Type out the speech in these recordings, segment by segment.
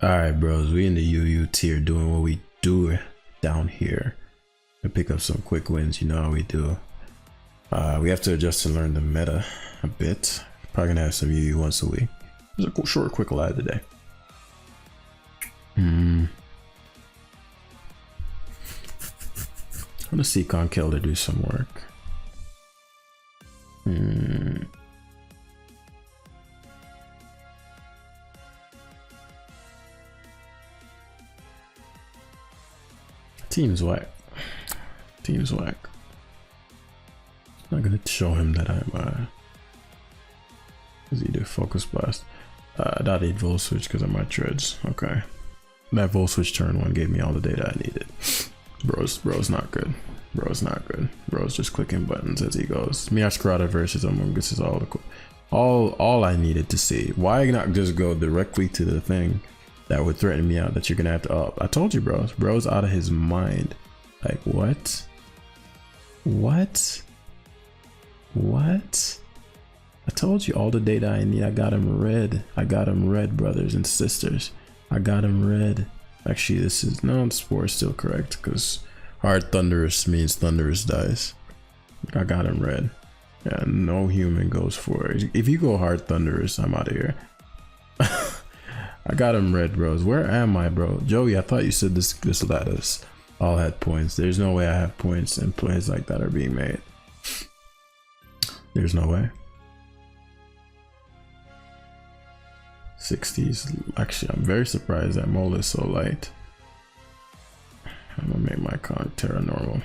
Alright, bros, we in the UU tier doing what we do down here. We pick up some quick wins, you know how we do. We have to adjust and learn the meta a bit. Probably gonna have some UU once a week. It was a short, quick live today. I want to see Conkeldurr do some work. Team's whack. Team's whack. I'm not gonna show him that I'm is either focus blast. Dot 8 volt switch because of my treads. Okay. That volt switch turn one gave me all the data I needed. Bro's not good. Bro's not good. Bro's just clicking buttons as he goes. Scarlet versus Among Us is all I needed to see. Why not just go directly to the thing that would threaten me out that you're gonna have to up? I told you, bro's out of his mind. Like what? I told you all the data I need. I got him red. Brothers and sisters. I got him red. Actually, this is no, the spore is still correct because hard thunderous means thunderous dies. I got him red. Yeah, no human goes for it. If you go hard thunderous, I'm out of here. I got him red, bros. Where am I, bro? Joey, I thought you said this lattice all had points. There's no way I have points and plays like that are being made. There's no way. 60s. Actually, I'm very surprised that Mola is so light. I'm gonna make my Conkeldurr normal.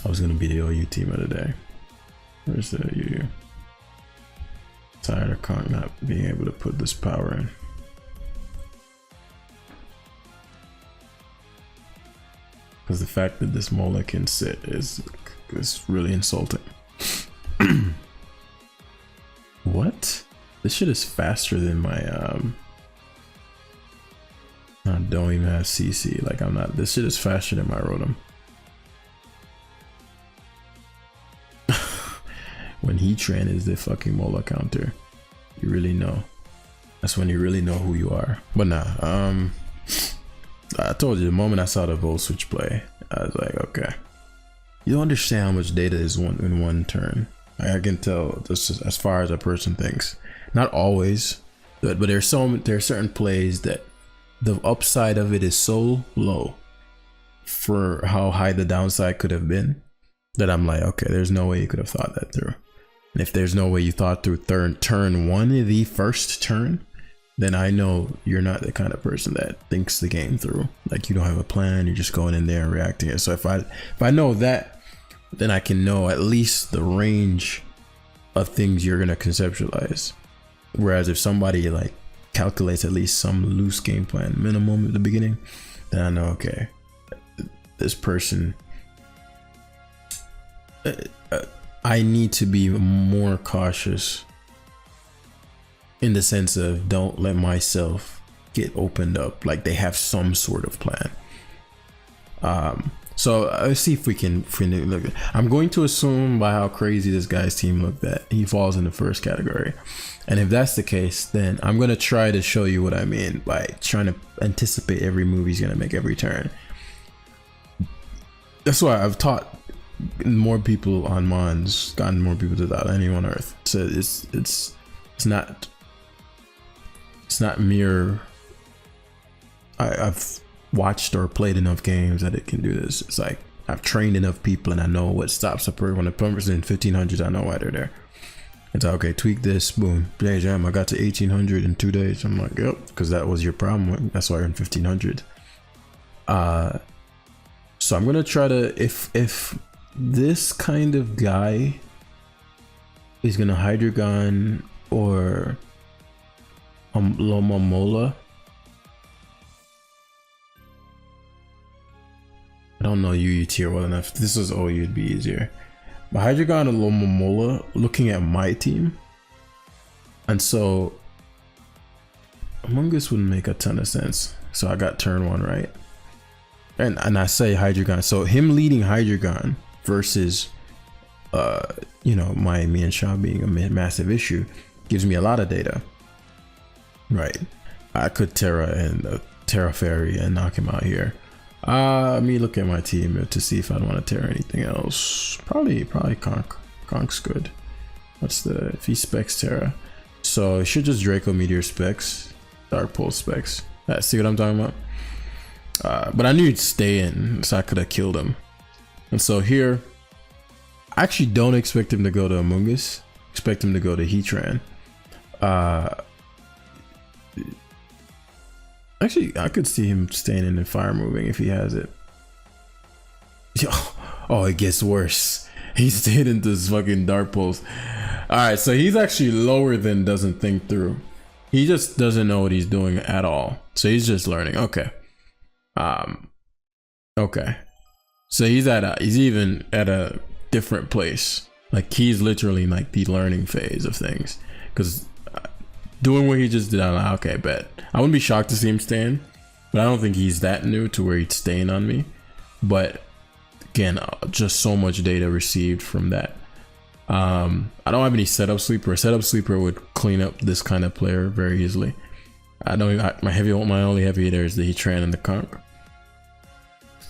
I was gonna be the OU team of the day. Where's the UU? Tired of Conk not being able to put this power in. Because the fact that this Mola can sit is really insulting. What? This shit is faster than my I don't even have CC. Like I'm not. This shit is faster than my Rotom. When Heatran is the fucking Mola counter, you really know. That's when you really know who you are. But nah, I told you the moment I saw the volt switch play, I was like, okay. You don't understand how much data is in one turn. I can tell just as far as a person thinks. Not always, but there are certain plays that the upside of it is so low for how high the downside could have been that I'm like, okay, there's no way you could have thought that through. And if there's no way you thought through turn one, the first turn, then I know you're not the kind of person that thinks the game through. Like you don't have a plan, you're just going in there and reacting it. So if I know that, then I can know at least the range of things you're gonna conceptualize. Whereas if somebody like calculates at least some loose game plan minimum at the beginning, then I know, okay, this person, I need to be more cautious in the sense of don't let myself get opened up. Like they have some sort of plan. So let's see if we can look. I'm going to assume by how crazy this guy's team looked that he falls in the first category. And if that's the case, then I'm going to try to show you what I mean by trying to anticipate every move he's going to make every turn. That's why I've taught more people on Mons, gotten more people to that anyone on Earth. So it's not mere. I've watched or played enough games that it can do this. It's like I've trained enough people and I know what stops a person. When a person's in 1500s, I know why they're there. It's like, okay, tweak this, boom, yeah, jam, I got to 1800 in 2 days. I'm like, yep, because that was your problem. That's why you're in 1500. So I'm gonna try to, if this kind of guy is gonna Hydreigon or Loma Mola, I don't know UU tier well enough. This is OU, it'd be easier. But Hydreigon and Loma Mola, looking at my team, and so Among Us wouldn't make a ton of sense. So I got turn one right, and I say Hydreigon. So him leading Hydreigon versus you know, me and Shaw being a massive issue gives me a lot of data. Right. I could Terra and Terra Fairy and knock him out here. Let me look at my team to see if I'd want to Terra anything else. Probably Conk. Conk's good. What's the, if he specs Terra? So it should just Draco Meteor specs, Dark Pulse specs. See what I'm talking about? But I knew he'd stay in, so I could have killed him. And so here, I actually don't expect him to go to Amoonguss. Expect him to go to Heatran. Actually, I could see him staying in and fire moving if he has it. Yo, oh, it gets worse. He stayed into this fucking Dark Pulse. Alright, so he's actually lower than doesn't think through. He just doesn't know what he's doing at all. So he's just learning. Okay. Okay. So he's even at a different place. Like he's literally in like the learning phase of things. Because doing what he just did, I'm like, okay, bet. I wouldn't be shocked to see him staying, but I don't think he's that new to where he'd stain on me. But again, just so much data received from that. I don't have any setup sleeper. A setup sleeper would clean up this kind of player very easily. My only heavy hitter is the Heatran and the Conk.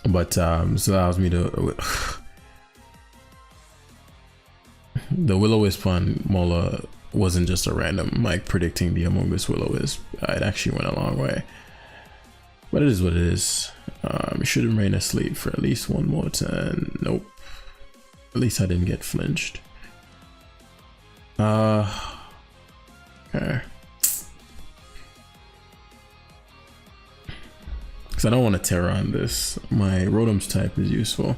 But this allows me to the Will-O-Wisp on Mola wasn't just a random like predicting the Amoonguss Will-O-Wisp. It actually went a long way. But it is what it is. It should remain asleep for at least one more turn. Nope. At least I didn't get flinched. Okay. Because I don't want to Terra on this. My Rotom's type is useful.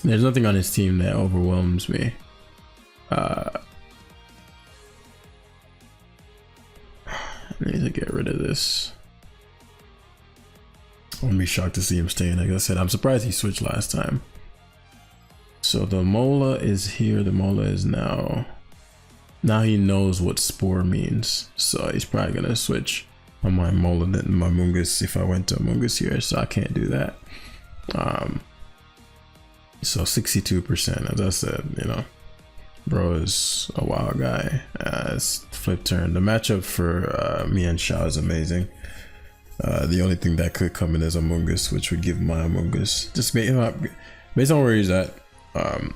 There's nothing on his team that overwhelms me. I need to get rid of this. I wouldn't be shocked to see him staying. Like I said, I'm surprised he switched last time. So the Mola is here. The Mola is now. Now he knows what Spore means. So he's probably going to switch on my Mola than my Amoonguss if I went to Amoonguss here. So I can't do that. So 62%, as I said, you know. Bro is a wild guy. It's flip turn. The matchup for me and Shao is amazing. The only thing that could come in is Amoonguss, which would give my Amoonguss, just based on where he's at, an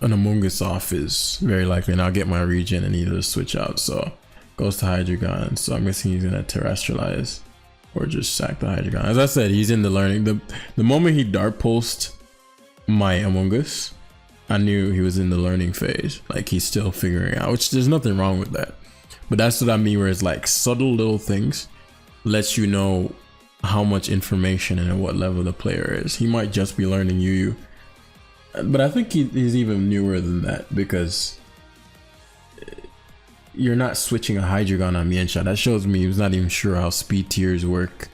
Amoonguss off is very likely, and I'll get my regen and either switch out. So goes to Hydreigon. So I'm guessing he's gonna terrestrialize or just sack the Hydreigon. As I said, he's in the learning. The moment he Dark Pulsed my Amoonguss, I knew he was in the learning phase. Like he's still figuring out, which there's nothing wrong with that. But that's what I mean, where it's like subtle little things lets you know how much information and at what level the player is. He might just be learning UU, but I think he's even newer than that, because you're not switching a Hydreigon on Mienshao. That shows me he was not even sure how speed tiers work,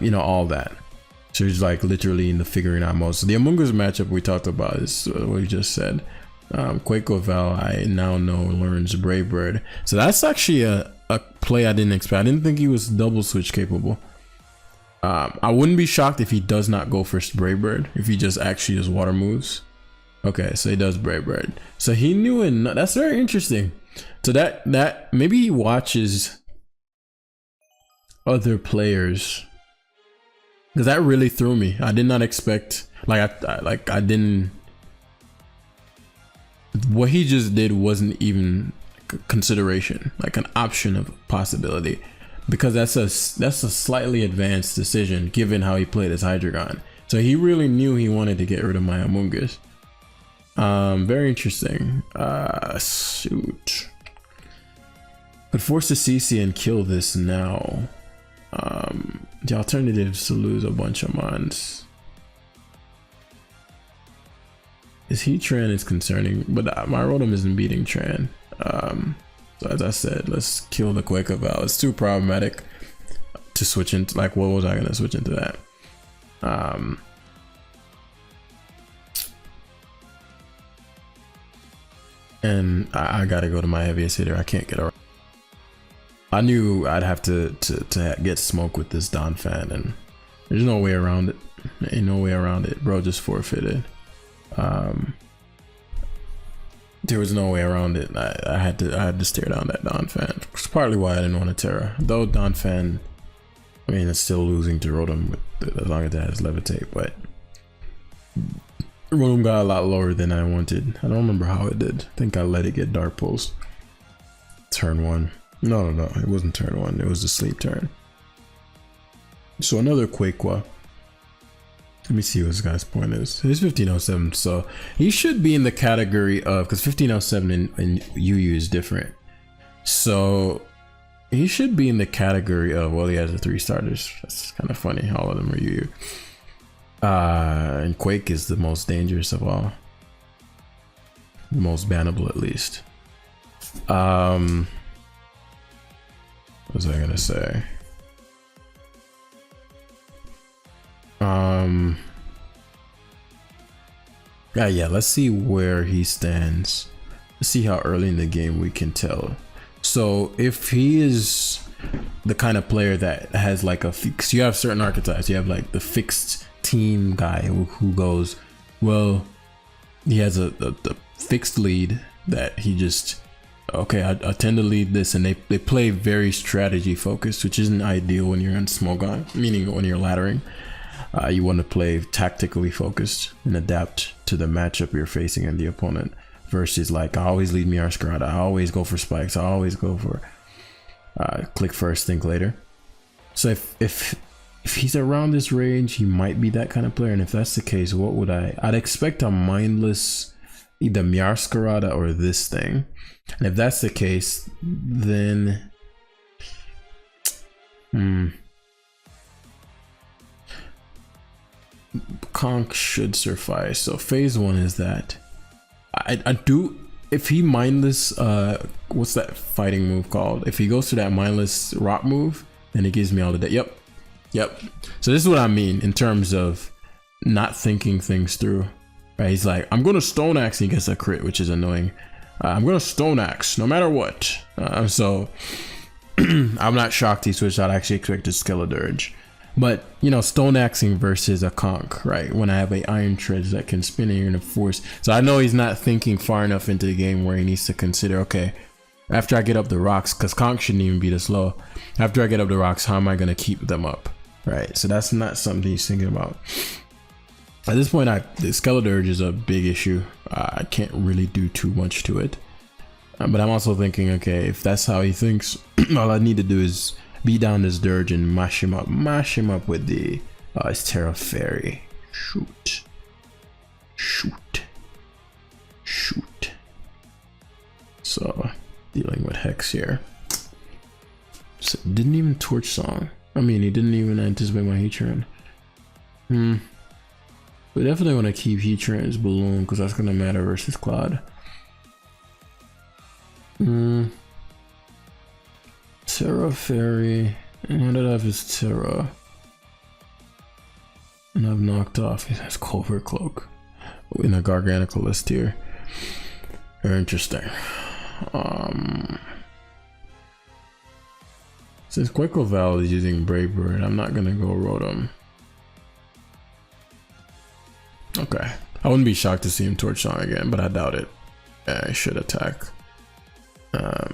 you know, all that. So he's like literally in the figuring out mode. So the Amoonguss matchup we talked about is what we just said. Quaco Val, I now know, learns Brave Bird. So that's actually a play I didn't expect. I didn't think he was double switch capable. I wouldn't be shocked if he does not go for Brave Bird, if he just actually just water moves. Okay, so he does Brave Bird. So he knew, and that's very interesting. So that maybe he watches other players, because that really threw me. I did not expect, I didn't. What he just did wasn't even consideration, like an option of possibility, because that's a slightly advanced decision given how he played his Hydreigon. So he really knew he wanted to get rid of my Amoonguss. Very interesting. Shoot. Could force a CC and kill this now. The alternative is to lose a bunch of mons. His Heatran is concerning, but my Rotom isn't beating Tran. So as I said, let's kill the Quaker Val. It's too problematic to switch into, like, what was I gonna switch into that? And I gotta go to my heaviest hitter. I can't get around. I knew I'd have to get smoke with this Donphan, and there's no way around it. Ain't no way around it. Bro just forfeited. there was no way around it. I had to stare down that Don fan. It's partly why I didn't want to Terra. Though Don fan, I mean, it's still losing to Rotom as long as it has Levitate, but Rotom got a lot lower than I wanted. I don't remember how it did. I think I let it get Dark Pulse. Turn 1. No, it wasn't turn 1. It was the sleep turn. So another Quakwa. Let me see what this guy's point is. He's 1507, so he should be in the category of, because 1507 in UU is different. So he should be in the category of, well, he has the 3 starters. That's kind of funny. All of them are UU. And Quake is the most dangerous of all. The most bannable, at least. What was I gonna say? Yeah, let's see where he stands. Let's see how early in the game we can tell. So if he is the kind of player that has like a fix, you have certain archetypes. You have like the fixed team guy who goes, well, he has the fixed lead that he just, okay, I tend to lead this, and they play very strategy focused, which isn't ideal when you're in Smogon, meaning when you're laddering. You want to play tactically focused and adapt to the matchup you're facing and the opponent, versus like, I always lead me Scarlet, I always go for spikes, I always go for click first, think later. So if he's around this range, he might be that kind of player. And if that's the case, what would I'd expect a mindless, either Meowscarada or this thing. And if that's the case, then Conk should suffice. So phase 1 is that I do, if he mindless, what's that fighting move called? If he goes to that mindless rock move, then it gives me all the day. Yep. So this is what I mean in terms of not thinking things through. Right? He's like, I'm gonna Stone Axe, and he gets a crit, which is annoying. I'm gonna Stone Axe no matter what. So I'm not shocked he switched out. I actually expected Skeledurge. But, you know, Stone Axing versus a Conk, right? When I have a Iron Treads that can spin it in a force. So I know he's not thinking far enough into the game where he needs to consider, okay, after I get up the rocks, because Conk shouldn't even be this low. After I get up the rocks, how am I going to keep them up, right? So that's not something he's thinking about. At this point, the Skeledurge is a big issue. I can't really do too much to it. But I'm also thinking, okay, if that's how he thinks, all I need to do is beat down this Dirge and mash him up with the it's Terra Fairy. Shoot. So dealing with Hex here. So didn't even Torch Song. I mean, he didn't even anticipate my Heatran. We definitely want to keep Heatran's Balloon because that's gonna matter versus Cloud. Terra Fairy, and what did I have is Terra, and I've knocked off his Covert Cloak in a Garganacl list here. Very interesting. Since Quakoval is using Brave Bird, I'm not gonna go Rotom. Okay, I wouldn't be shocked to see him Torch Song again, but I doubt it. I should attack.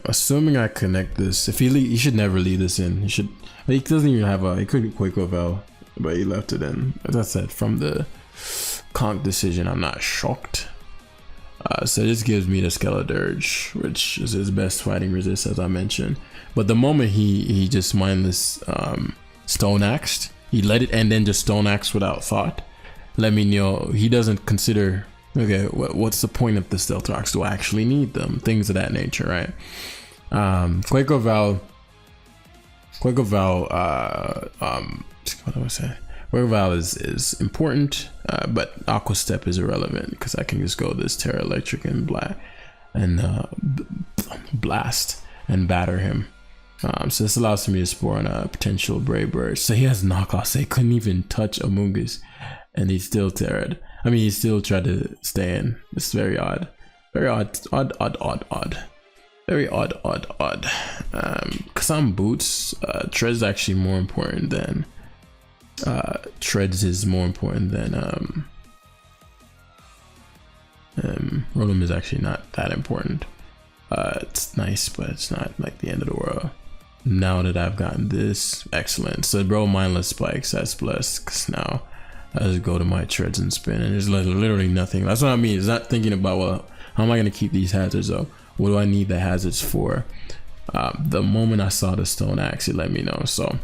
Assuming I connect this, if he should never leave this in. He doesn't even have he could Quakoval, but he left it in. As I said, from the Conk decision, I'm not shocked. So this gives me the Skeledurge, which is his best fighting resist, as I mentioned. But the moment he just mindless Stone Axed, he let it and then just Stone Axed without thought, let me know he doesn't consider, okay, what's the point of the Stealth Rocks? Do I actually need them? Things of that nature, right? Quakoval, what do I say? Quakoval is important, but Aqua Step is irrelevant because I can just go this Terra Electric and blast and batter him. So this allows me to spore on a potential Brave Bird. So he has knockoff, so he couldn't even touch Amoonguss, and he still terrored. I mean, he still tried to stay in. It's very odd. Very odd. Very odd. Cause on boots, Treads is actually more important than Rotom is actually not that important. It's nice, but it's not like the end of the world. Now that I've gotten this, excellent. So bro, mindless spikes, that's blessed. Cause now I just go to my treads and spin, and there's literally nothing. That's what I mean. It's not thinking about, well, how am I gonna keep these hazards up? What do I need the hazards for? The moment I saw the stone axe, it let me know. So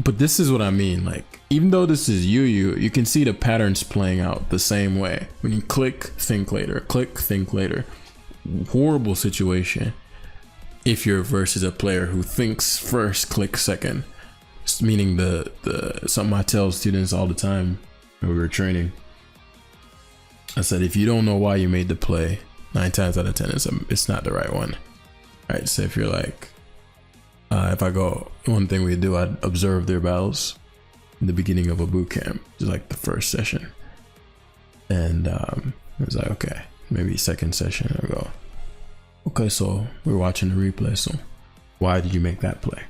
but this is what I mean, like, even though this is you can see the patterns playing out the same way. When you click, think later, click, think later. Horrible situation if you're versus a player who thinks first, click second. Meaning the something I tell students all the time when we were training. I said, if you don't know why you made the play, 9 times out of 10 it's not the right one. All right, so if you're like, if I go, one thing we do, I'd observe their battles in the beginning of a boot camp, just like the first session. And it was like, okay, maybe second session, I go, okay, so we're watching the replay, so why did you make that play?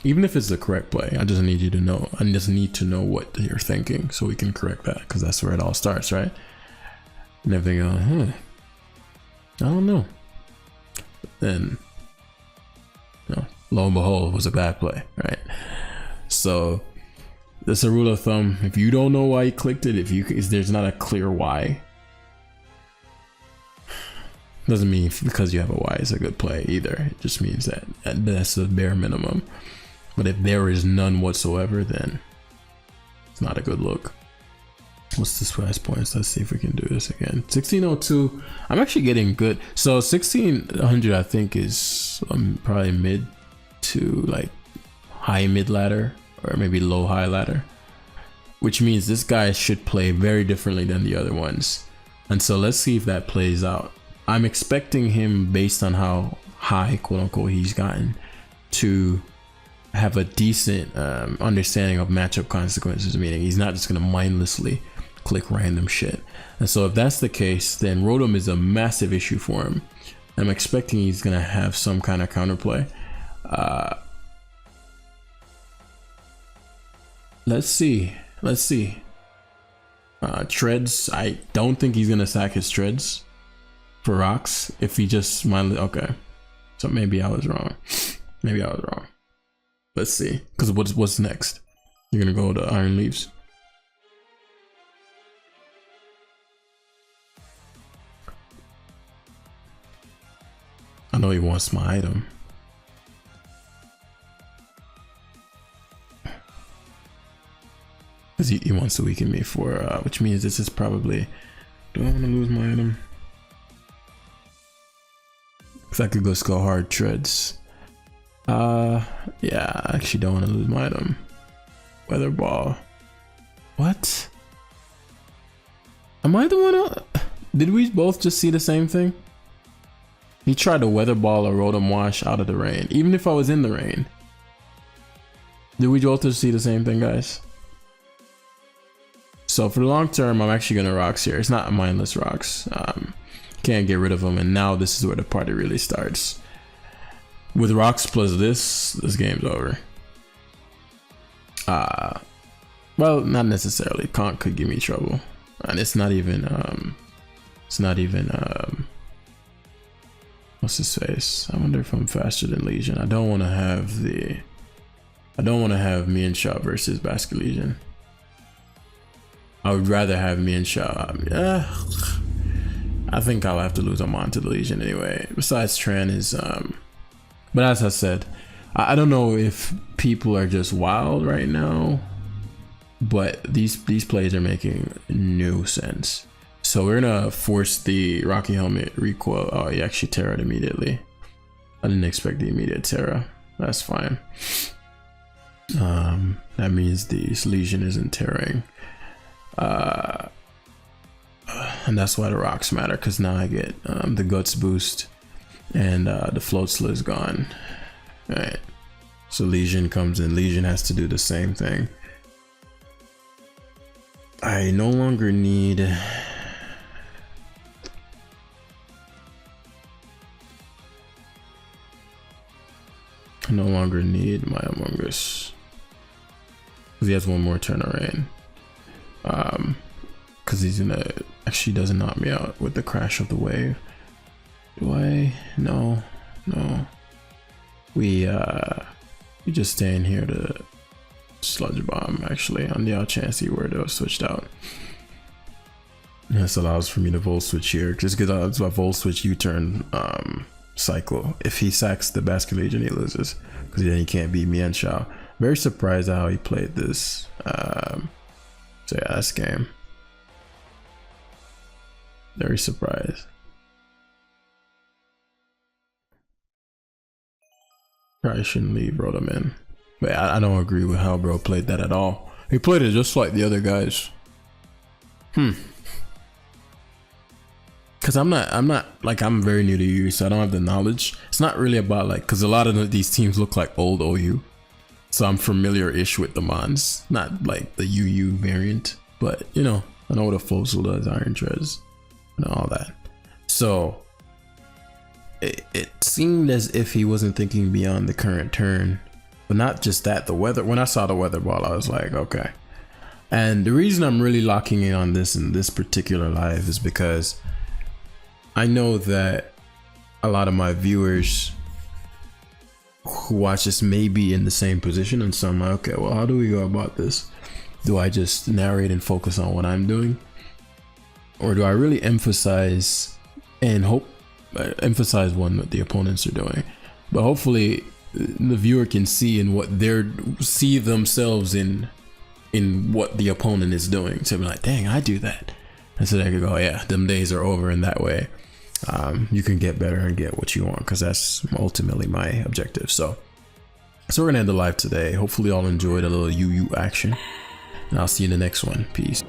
Even if it's the correct play, I just need you to know, I just need to know what you're thinking so we can correct that, because that's where it all starts, right? And everything going, I don't know. Then, you know, lo and behold, it was a bad play, right? So that's a rule of thumb. If you don't know why you clicked it, if there's not a clear why, doesn't mean because you have a why it's a good play either. It just means that that's the bare minimum. But if there is none whatsoever, then it's not a good look. What's this price points? Let's see if we can do this again. 1602. I'm actually getting good. So 1600 I think is probably mid to like high mid ladder, or maybe low high ladder, which means this guy should play very differently than the other ones. And so let's see if that plays out. I'm expecting him, based on how high quote unquote he's gotten, to have a decent understanding of matchup consequences, meaning he's not just going to mindlessly click random shit. And so if that's the case, then Rotom is a massive issue for him. I'm expecting he's going to have some kind of counterplay. Let's see. Treads, I don't think he's going to sack his treads for rocks if he just mindless. Okay, so maybe I was wrong. Let's see, because what's next? You're gonna go to Iron Leaves. I know he wants my item. Because he wants to weaken me for, which means this is probably, do I want to lose my item? Because I could go Skull Hard Treads. Yeah, I actually don't want to lose my item. Weather Ball. What? Am I the one? Did we both just see the same thing? He tried to Weather Ball or Rotom Wash out of the rain, even if I was in the rain. Did we both just see the same thing, guys? So for the long term, I'm actually gonna rocks here. It's not mindless rocks. Can't get rid of them, and now this is where the party really starts. With rocks plus this game's over. Well, not necessarily. Conk could give me trouble, and it's not even what's his face? I wonder if I'm faster than Legion. I don't want to have me and Shaw versus Basket Legion. I would rather have me and Shaw. I think I'll have to lose Amon to the Legion anyway. Besides, Tran is but as I said, I don't know if people are just wild right now, but these plays are making no sense. So we're gonna force the Rocky Helmet recoil. Oh, he actually Terra'd immediately. I didn't expect the immediate Terra. That's fine. That means the Legion isn't Terraing. And that's why the rocks matter, because now I get the Guts boost, and the Float Slit is gone. All right, so Legion comes in. Legion has to do the same thing. I no longer need my Among Us, because he has one more turn of rain. because he's gonna actually doesn't knock me out with the crash of the wave. Do I? No. We just stay in here to sludge bomb actually on the odd chance he were to have switched out. This allows for me to volt switch here, just because it's my volt switch U-turn cycle. If he sacks the Basket Legion, he loses, because then he can't beat me and Shao. Very surprised at how he played this. So yeah, that's game. Very surprised. Probably shouldn't leave Rotom in, but I don't agree with how bro played that at all. He played it just like the other guys. Because I'm very new to UU, so I don't have the knowledge. It's not really about like, because a lot of these teams look like old OU, so I'm familiar-ish with the mons, not like the UU variant, but you know, I know what a Fossil does, Iron Treads, and all that. So it seemed as if he wasn't thinking beyond the current turn, but not just that, the weather. When I saw the weather ball, I was like, okay. And the reason I'm really locking in on this in this particular live is because I know that a lot of my viewers who watch this may be in the same position, and so I'm like, okay, well, how do we go about this? Do I just narrate and focus on what I'm doing, or do I really emphasize and emphasize what the opponents are doing, but hopefully the viewer can see in what see themselves in what the opponent is doing, to be like, dang, I do that, and so they can go, yeah, them days are over. In that way you can get better and get what you want, because that's ultimately my objective. So we're gonna end the live today. Hopefully y'all enjoyed a little UU action, and I'll see you in the next one. Peace.